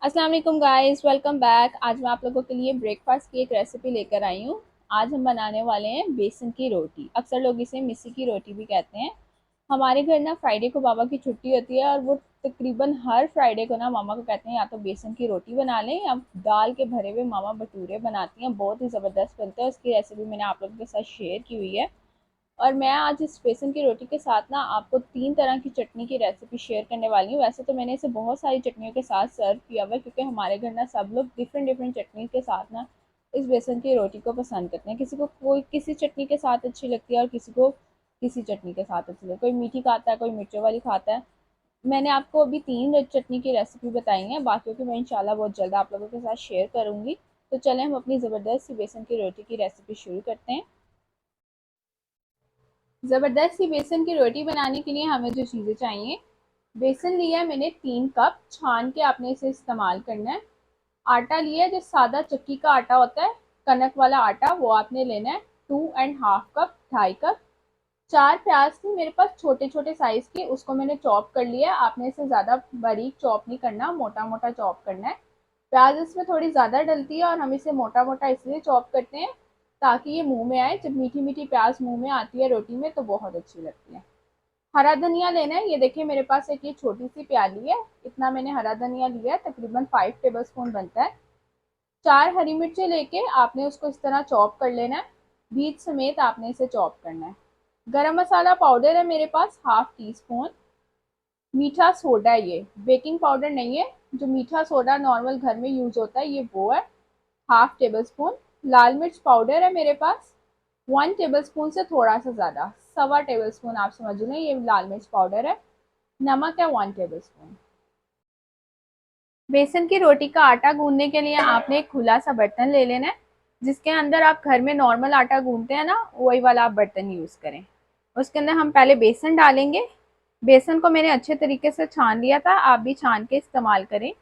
अस्सलाम वालेकुम guys, welcome back. आज मैं आप लोगों के लिए ब्रेकफास्ट की एक रेसिपी लेकर आई हूँ। आज हम बनाने वाले हैं बेसन की रोटी। अक्सर लोग इसे मिस्सी की रोटी भी कहते हैं। हमारे घर ना फ्राइडे को पापा की छुट्टी होती है और वो तकरीबन हर फ्राइडे को ना मामा को कहते हैं या तो बेसन की रोटी बना लें या दाल के भरे हुए मामा भटूरे बनाती हैं, बहुत ही ज़बरदस्त बनते हैं। उसकी रेसिपी मैंने आप लोगों के साथ शेयर की हुई है। और मैं आज इस बेसन की रोटी के साथ ना आपको 3 तरह की चटनी की रेसिपी शेयर करने वाली हूँ। वैसे तो मैंने इसे बहुत सारी चटनियों के साथ सर्व किया हुआ है, क्योंकि हमारे घर ना सब लोग डिफरेंट डिफरेंट चटनी के साथ ना इस बेसन की रोटी को पसंद करते हैं। किसी को कोई किसी चटनी के साथ अच्छी लगती है और किसी को किसी चटनी के साथ अच्छी लगती है। कोई मीठी खाता है, कोई मिर्चों वाली खाता है। मैंने आपको अभी 3 चटनी की रेसिपी बताई है, बाकियों की मैं इंशाल्लाह बहुत जल्द आप लोगों के साथ शेयर करूंगी। तो चलें हम अपनी ज़बरदस्त सी बेसन की रोटी की रेसिपी शुरू करते हैं। ज़बरदस्त सी बेसन की रोटी बनाने के लिए हमें जो चीज़ें चाहिए, बेसन लिया है मैंने 3 कप, छान के आपने इसे इस्तेमाल करना है। आटा लिया है जो सादा चक्की का आटा होता है, कनक वाला आटा, वो आपने लेना है 2.5 कप, 2.5 कप। 4 प्याज थी मेरे पास छोटे छोटे साइज की, उसको मैंने चॉप कर लिया है। आपने इसे ज़्यादा बारीक चॉप नहीं करना, मोटा मोटा चॉप करना है। प्याज इसमें थोड़ी ज़्यादा डलती है और हम इसे मोटा मोटा इसलिए चॉप करते हैं ताकि ये मुंह में आए। जब मीठी मीठी प्याज मुंह में आती है रोटी में तो बहुत अच्छी लगती है। हरा धनिया लेना है, ये देखिए मेरे पास एक ये छोटी सी प्याली है, इतना मैंने हरा धनिया लिया है, तकरीबन 5 टेबल स्पून बनता है। 4 हरी मिर्चें लेके आपने उसको इस तरह चॉप कर लेना है, बीज समेत आपने इसे चॉप करना है। गरम मसाला पाउडर है मेरे पास, हाफ टी स्पून। मीठा सोडा है, ये बेकिंग पाउडर नहीं है, जो मीठा सोडा नॉर्मल घर में यूज होता है ये वो है, ½ टेबल स्पून। लाल मिर्च पाउडर है मेरे पास, 1 टेबल स्पून से थोड़ा सा ज़्यादा, सवा टेबल स्पून आप समझ लें, ये लाल मिर्च पाउडर है। नमक है 1 टेबल स्पून। बेसन की रोटी का आटा गूंदने के लिए आपने एक खुला सा बर्तन ले लेना है, जिसके अंदर आप घर में नॉर्मल आटा गूंदते हैं ना, वही वाला आप बर्तन यूज़ करें। उसके अंदर हम पहले बेसन डालेंगे। बेसन को मैंने अच्छे तरीके से छान लिया था, आप भी छान के इस्तेमाल करें।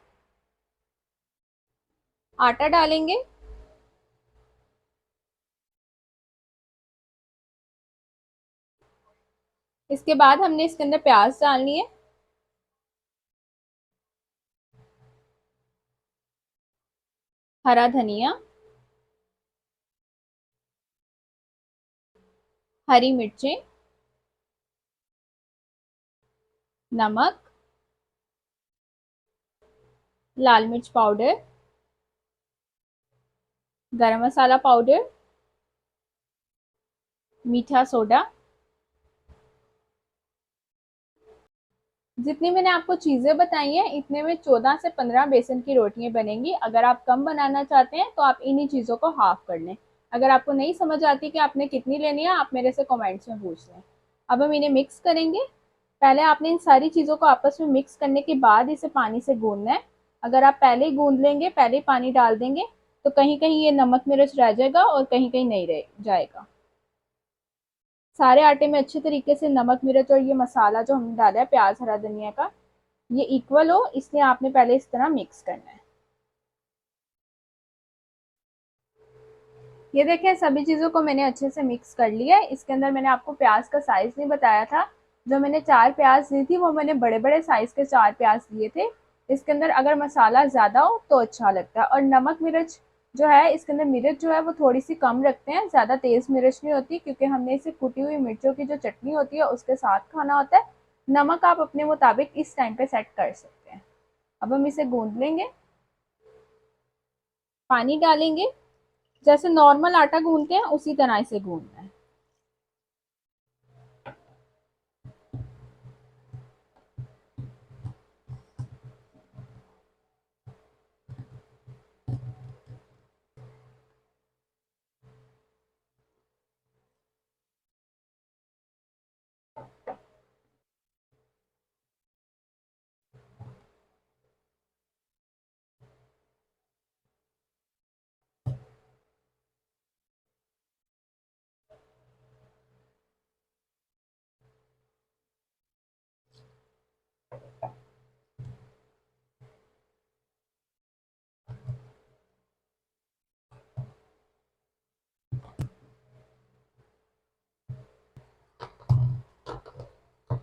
आटा डालेंगे। इसके बाद हमने इसके अंदर प्याज डालनी है, हरा धनिया, हरी मिर्चें, नमक, लाल मिर्च पाउडर, गरम मसाला पाउडर, मीठा सोडा। जितनी मैंने आपको चीज़ें बताई हैं, इतने में 14 से 15 बेसन की रोटियां बनेंगी। अगर आप कम बनाना चाहते हैं तो आप इन्हीं चीज़ों को हाफ कर लें। अगर आपको नहीं समझ आती कि आपने कितनी लेनी है, आप मेरे से कमेंट्स में पूछ लें। अब हम इन्हें मिक्स करेंगे। पहले आपने इन सारी चीज़ों को आपस में मिक्स करने के बाद इसे पानी से गूंदना है। अगर आप पहले ही गूंद लेंगे, पहले ही पानी डाल देंगे, तो कहीं कहीं ये नमक मिर्च रह जाएगा और कहीं कहीं नहीं रह जाएगा। सारे आटे में अच्छे तरीके से नमक मिर्च और ये मसाला जो हमने डाला है प्याज हरा धनिया का, ये इक्वल हो, इसलिए आपने पहले इस तरह मिक्स करना है। ये देखें सभी चीज़ों को मैंने अच्छे से मिक्स कर लिया है। इसके अंदर मैंने आपको प्याज का साइज नहीं बताया था, जो मैंने 4 प्याज ली थी वो मैंने बड़े बड़े साइज के 4 प्याज लिए थे। इसके अंदर अगर मसाला ज़्यादा हो तो अच्छा लगता है। और नमक मिर्च जो है, इसके अंदर मिर्च जो है वो थोड़ी सी कम रखते हैं, ज़्यादा तेज़ मिर्च नहीं होती, क्योंकि हमने इसे कुटी हुई मिर्चों की जो चटनी होती है उसके साथ खाना होता है। नमक आप अपने मुताबिक इस टाइम पे सेट कर सकते हैं। अब हम इसे गूंद लेंगे, पानी डालेंगे, जैसे नॉर्मल आटा गूंदते हैं उसी तरह इसे गूंदना है।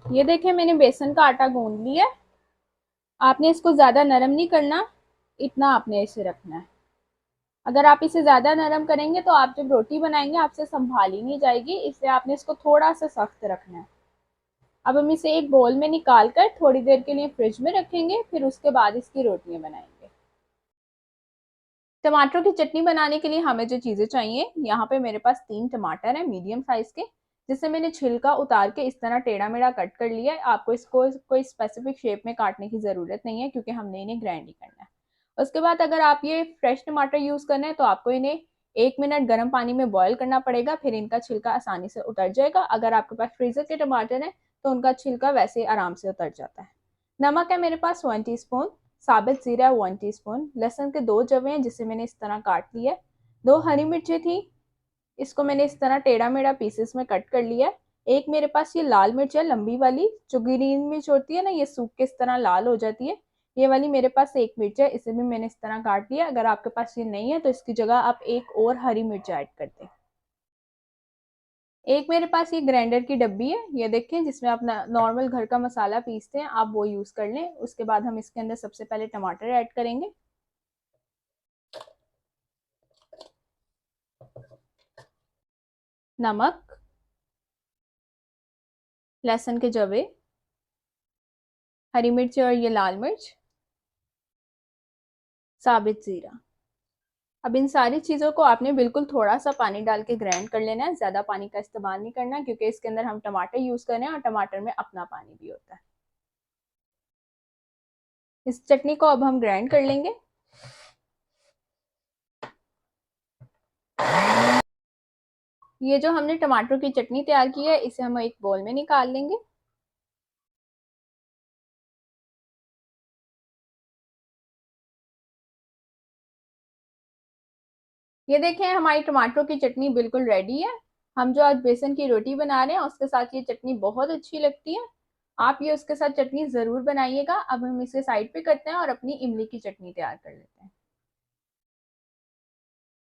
ये देखें मैंने बेसन का आटा गूंद लिया है। आपने इसको ज़्यादा नरम नहीं करना, इतना आपने इसे रखना है। अगर आप इसे ज़्यादा नरम करेंगे तो आप जब रोटी बनाएंगे आपसे संभाली नहीं जाएगी, इसलिए आपने इसको थोड़ा सा सख्त रखना है। अब हम इसे एक बोल में निकाल कर थोड़ी देर के लिए फ्रिज में रखेंगे, फिर उसके बाद इसकी रोटियां बनाएंगे। टमाटरों की चटनी बनाने के लिए हमें जो चीज़ें चाहिए, यहाँ पे मेरे पास 3 टमाटर हैं मीडियम साइज के, जिसे मैंने छिलका उतार के इस तरह टेढ़ा मेढ़ा कट कर लिया है। आपको इसको कोई स्पेसिफिक शेप में काटने की ज़रूरत नहीं है क्योंकि हमने इन्हें ग्राइंड नहीं करना है। उसके बाद अगर आप ये फ्रेश टमाटर यूज़ करना है तो आपको इन्हें 1 मिनट गर्म पानी में बॉयल करना पड़ेगा, फिर इनका छिलका आसानी से उतर जाएगा। अगर आपके पास फ्रीज़र के टमाटर हैं तो उनका छिलका वैसे आराम से उतर जाता है। नमक है मेरे पास 1 टीस्पून, साबित जीरा 1 टीस्पून, लहसुन के 2 जवे हैं जिसे मैंने इस तरह काट लिया है, 2 हरी मिर्चें थी, इसको मैंने इस तरह टेढ़ा मेढ़ा पीसेस में कट कर लिया है। एक मेरे पास ये लाल मिर्च है लंबी वाली, जो ग्रीन मिर्च होती है ना, ये सूख के इस तरह लाल हो जाती है, ये वाली मेरे पास एक मिर्च है, इसे भी मैंने इस तरह काट लिया। अगर आपके पास ये नहीं है तो इसकी जगह आप एक और हरी मिर्च ऐड कर दें। एक मेरे पास ये ग्राइंडर की डब्बी है, ये देखें, जिसमें आप नॉर्मल घर का मसाला पीसते हैं, आप वो यूज़ कर लें। उसके बाद हम इसके अंदर सबसे पहले टमाटर ऐड करेंगे, नमक, लहसुन के जवे, हरी मिर्च और ये लाल मिर्च, साबित जीरा। अब इन सारी चीज़ों को आपने बिल्कुल थोड़ा सा पानी डाल के ग्राइंड कर लेना है, ज़्यादा पानी का इस्तेमाल नहीं करना क्योंकि इसके अंदर हम टमाटर यूज़ कर रहे हैं और टमाटर में अपना पानी भी होता है। इस चटनी को अब हम ग्राइंड कर लेंगे। ये जो हमने टमाटर की चटनी तैयार की है इसे हम एक बोल में निकाल लेंगे। ये देखें, हमारी टमाटरों की चटनी बिल्कुल रेडी है। हम जो आज बेसन की रोटी बना रहे हैं उसके साथ ये चटनी बहुत अच्छी लगती है। आप ये उसके साथ चटनी ज़रूर बनाइएगा। अब हम इसे साइड पे करते हैं और अपनी इमली की चटनी तैयार कर लेते हैं।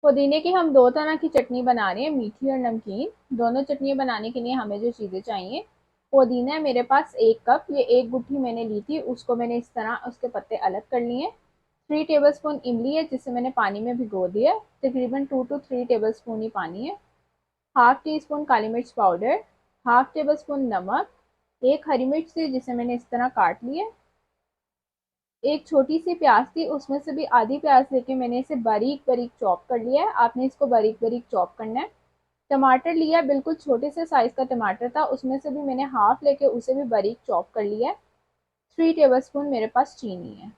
पुदीने की हम 2 तरह की चटनी बना रहे हैं, मीठी और नमकीन। दोनों चटनियाँ बनाने के लिए हमें जो चीज़ें चाहिए, पुदीना है मेरे पास 1 कप, ये एक गुट्ठी मैंने ली थी, उसको मैंने इस तरह उसके पत्ते अलग कर लिए। 3 टेबलस्पून इमली है जिसे मैंने पानी में भिगो दिया, तकरीबन 2 to 3 टेबलस्पून ही पानी है। हाफ टी स्पून काली मिर्च पाउडर, हाफ टेबल स्पून नमक, एक हरी मिर्च थी जिसे मैंने इस तरह काट लिया, एक छोटी सी प्याज थी, उसमें से भी आधी प्याज लेके मैंने इसे बारीक बारीक चॉप कर लिया है। आपने इसको बारीक बारीक चॉप करना है। टमाटर लिया, बिल्कुल छोटे से साइज का टमाटर था, उसमें से भी मैंने हाफ लेके उसे भी बारीक चॉप कर लिया है। 3 टेबलस्पून मेरे पास चीनी है।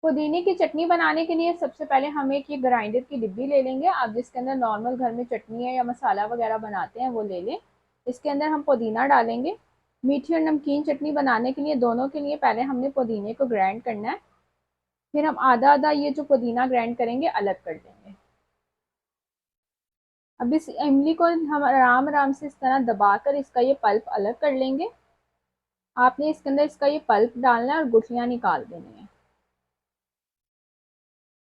पुदीने की चटनी बनाने के लिए सबसे पहले हम एक ये ग्राइंडर की डिब्बी ले लेंगे। आप जिसके अंदर नॉर्मल घर में चटनी है या मसाला वगैरह बनाते हैं वो ले लें। इसके अंदर हम पुदीना डालेंगे। मीठी और नमकीन चटनी बनाने के लिए दोनों के लिए पहले हमने पुदीने को ग्राइंड करना है, फिर हम आधा आधा ये जो पुदीना ग्राइंड करेंगे अलग कर देंगे। अब इस इमली को हम आराम आराम से इस तरह दबाकर इसका ये पल्प अलग कर लेंगे। आपने इसके अंदर इसका ये पल्प डालना है और गुठलियाँ निकाल देनी है।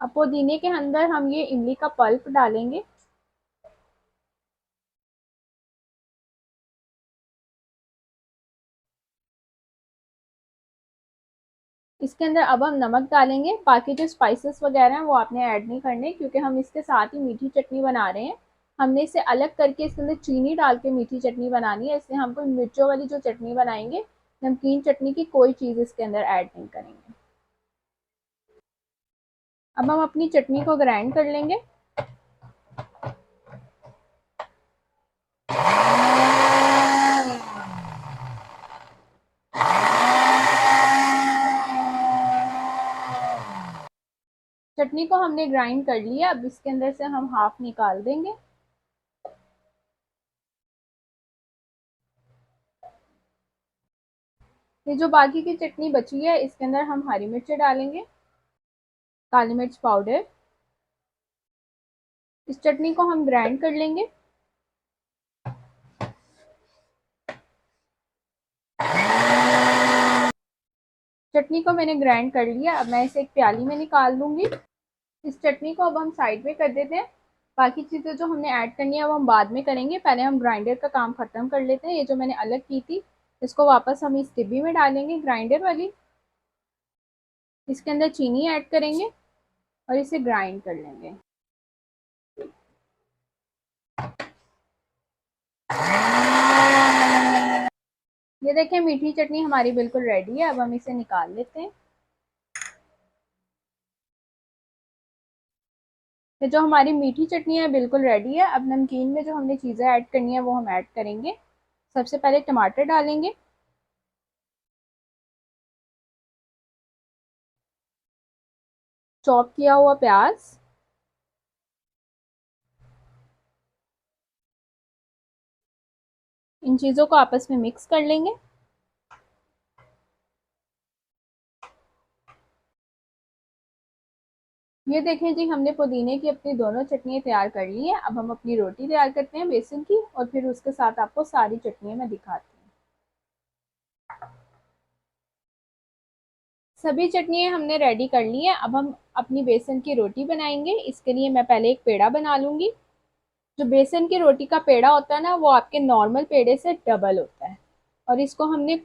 अब पुदीने के अंदर हम ये इमली का पल्प डालेंगे। इसके अंदर अब हम नमक डालेंगे। बाकी जो स्पाइसेस वगैरह हैं वो आपने ऐड नहीं करने क्योंकि हम इसके साथ ही मीठी चटनी बना रहे हैं। हमने इसे अलग करके इसके अंदर चीनी डाल के मीठी चटनी बनानी है, इसलिए हम कोई मिर्चों वाली जो चटनी बनाएंगे, नमकीन चटनी की कोई चीज़ इसके अंदर ऐड नहीं करेंगे। अब हम अपनी चटनी को ग्राइंड कर लेंगे। चटनी को हमने ग्राइंड कर लिया, अब इसके अंदर से हम हाफ निकाल देंगे। ये जो बाकी की चटनी बची है इसके अंदर हम हरी मिर्च डालेंगे, काली मिर्च पाउडर। इस चटनी को हम ग्राइंड कर लेंगे। चटनी को मैंने ग्राइंड कर लिया, अब मैं इसे एक प्याली में निकाल लूंगी। इस चटनी को अब हम साइड में कर देते हैं। बाकी चीज़ें जो हमने ऐड करनी है वो हम बाद में करेंगे, पहले हम ग्राइंडर का काम ख़त्म कर लेते हैं। ये जो मैंने अलग की थी इसको वापस हम इस डिब्बी में डालेंगे, ग्राइंडर वाली। इसके अंदर चीनी ऐड करेंगे और इसे ग्राइंड कर लेंगे। ये देखिए मीठी चटनी हमारी बिल्कुल रेडी है। अब हम इसे निकाल लेते हैं। तो जो हमारी मीठी चटनी है बिल्कुल रेडी है। अब नमकीन में जो हमने चीज़ें ऐड करनी है वो हम ऐड करेंगे। सबसे पहले टमाटर डालेंगे, चॉप किया हुआ प्याज, इन चीज़ों को आपस में मिक्स कर लेंगे। ये देखें जी, हमने पुदीने की अपनी दोनों चटनियाँ तैयार कर ली हैं। अब हम अपनी रोटी तैयार करते हैं बेसन की, और फिर उसके साथ आपको सारी चटनियाँ मैं दिखाती हूँ। सभी चटनियाँ हमने रेडी कर ली हैं। अब हम अपनी बेसन की रोटी बनाएंगे। इसके लिए मैं पहले एक पेड़ा बना लूंगी। जो बेसन की रोटी का पेड़ा होता है ना, वो आपके नॉर्मल पेड़े से डबल होता है, और इसको हमने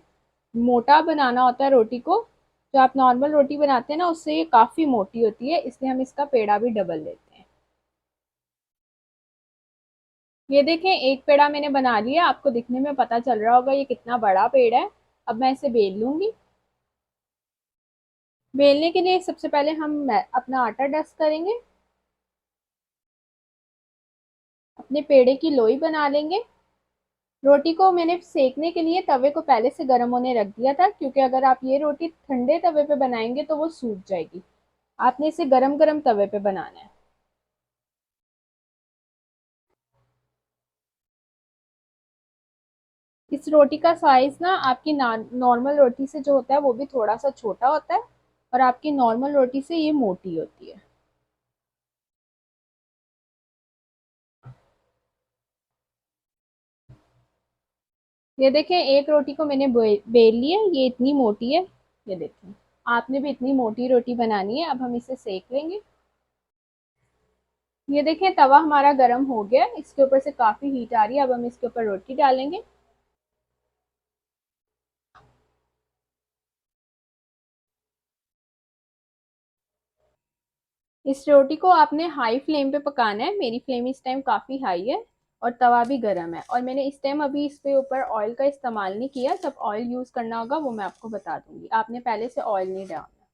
मोटा बनाना होता है रोटी को। जो आप नॉर्मल रोटी बनाते हैं ना, उससे ये काफ़ी मोटी होती है, इसलिए हम इसका पेड़ा भी डबल लेते हैं। ये देखें, एक पेड़ा मैंने बना लिया। आपको दिखने में पता चल रहा होगा ये कितना बड़ा पेड़ा है। अब मैं इसे बेल लूंगी। बेलने के लिए सबसे पहले हम अपना आटा डस्ट करेंगे, अपने पेड़े की लोई बना लेंगे। रोटी को मैंने सेकने के लिए तवे को पहले से गर्म होने रख दिया था, क्योंकि अगर आप ये रोटी ठंडे तवे पे बनाएंगे तो वो सूख जाएगी। आपने इसे गरम गरम तवे पे बनाना है। इस रोटी का साइज ना आपकी नॉर्मल रोटी से जो होता है वो भी थोड़ा सा छोटा होता है, और आपकी नॉर्मल रोटी से ये मोटी होती है। ये देखें, एक रोटी को मैंने बेल लिया, ये इतनी मोटी है। ये देखें, आपने भी इतनी मोटी रोटी बनानी है। अब हम इसे सेक लेंगे। ये देखें, तवा हमारा गर्म हो गया, इसके ऊपर से काफी हीट आ रही है। अब हम इसके ऊपर रोटी डालेंगे। इस रोटी को आपने हाई फ्लेम पे पकाना है। मेरी फ्लेम इस टाइम काफी हाई है, और तवा भी गर्म है। और मैंने इस टाइम अभी इस पे ऊपर ऑयल का इस्तेमाल नहीं किया। जब ऑयल यूज करना होगा वो मैं आपको बता दूंगी। आपने पहले से ऑयल नहीं डालना।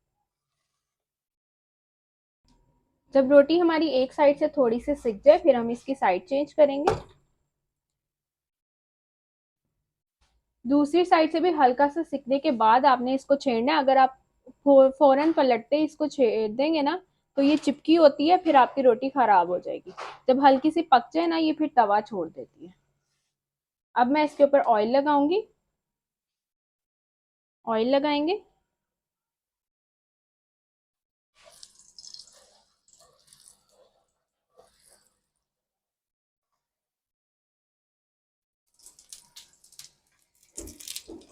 जब रोटी हमारी एक साइड से थोड़ी सी सिक जाए, फिर हम इसकी साइड चेंज करेंगे। दूसरी साइड से भी हल्का सा सिकने के बाद आपने इसको छेड़ना है। अगर आप फौरन पलटते इसको छेड़ देंगे ना, तो ये चिपकी होती है, फिर आपकी रोटी खराब हो जाएगी। जब हल्की सी पक जाए ना, ये फिर तवा छोड़ देती है। अब मैं इसके ऊपर ऑयल लगाऊंगी। ऑयल लगाएंगे।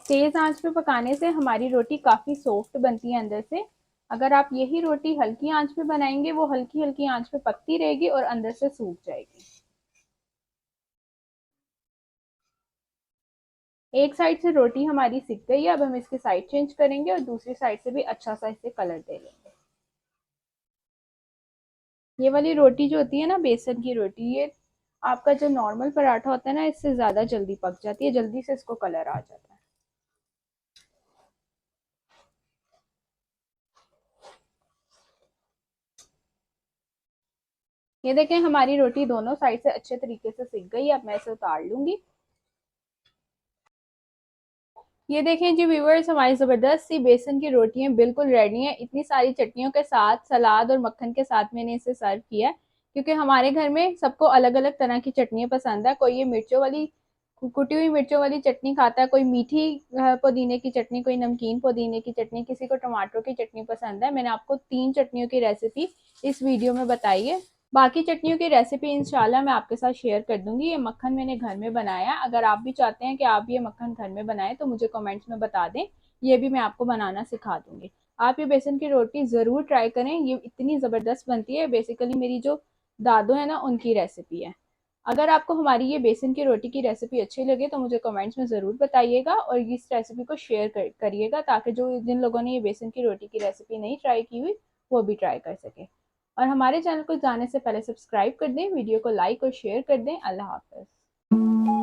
तेज आंच पे पकाने से हमारी रोटी काफी सॉफ्ट बनती है अंदर से। अगर आप यही रोटी हल्की आंच पे बनाएंगे, वो हल्की हल्की आंच पे पकती रहेगी और अंदर से सूख जाएगी। एक साइड से रोटी हमारी सिक गई है। अब हम इसकी साइड चेंज करेंगे और दूसरी साइड से भी अच्छा सा इसे कलर दे लेंगे। ये वाली रोटी जो होती है ना, बेसन की रोटी, ये आपका जो नॉर्मल पराठा होता है ना, इससे ज्यादा जल्दी पक जाती है। जल्दी से इसको कलर आ जाता है। ये देखें, हमारी रोटी दोनों साइड से अच्छे तरीके से सिक गई। अब मैं इसे उतार लूंगी। ये देखें जी व्यूवर्स, हमारी जबरदस्त सी बेसन की रोटियां बिल्कुल रेडी हैं। इतनी सारी चटनियों के साथ, सलाद और मक्खन के साथ मैंने इसे सर्व किया है, क्योंकि हमारे घर में सबको अलग अलग तरह की चटनियां पसंद है। कोई ये मिर्चों वाली, कुटी हुई मिर्चों वाली चटनी खाता है, कोई मीठी पुदीने की चटनी, कोई नमकीन पुदीने की चटनी, किसी को टमाटर की चटनी पसंद है। मैंने आपको 3 चटनियों की रेसिपी इस वीडियो में बताई है। बाकी चटनियों की रेसिपी इंशाल्लाह मैं आपके साथ शेयर कर दूंगी। ये मक्खन मैंने घर में बनाया। अगर आप भी चाहते हैं कि आप ये मक्खन घर में बनाएं, तो मुझे कमेंट्स में बता दें, ये भी मैं आपको बनाना सिखा दूंगी। आप ये बेसन की रोटी ज़रूर ट्राई करें, ये इतनी ज़बरदस्त बनती है। बेसिकली मेरी जो दादू है ना, उनकी रेसिपी है। अगर आपको हमारी ये बेसन की रोटी की रेसिपी अच्छी लगे तो मुझे कमेंट्स में ज़रूर बताइएगा और इस रेसिपी को शेयर करिएगा ताकि जो जिन लोगों ने ये बेसन की रोटी की रेसिपी नहीं ट्राई की हुई वो भी ट्राई कर सके। और हमारे चैनल को जाने से पहले सब्सक्राइब कर दें, वीडियो को लाइक और शेयर कर दें। अल्लाह हाफ़िज़।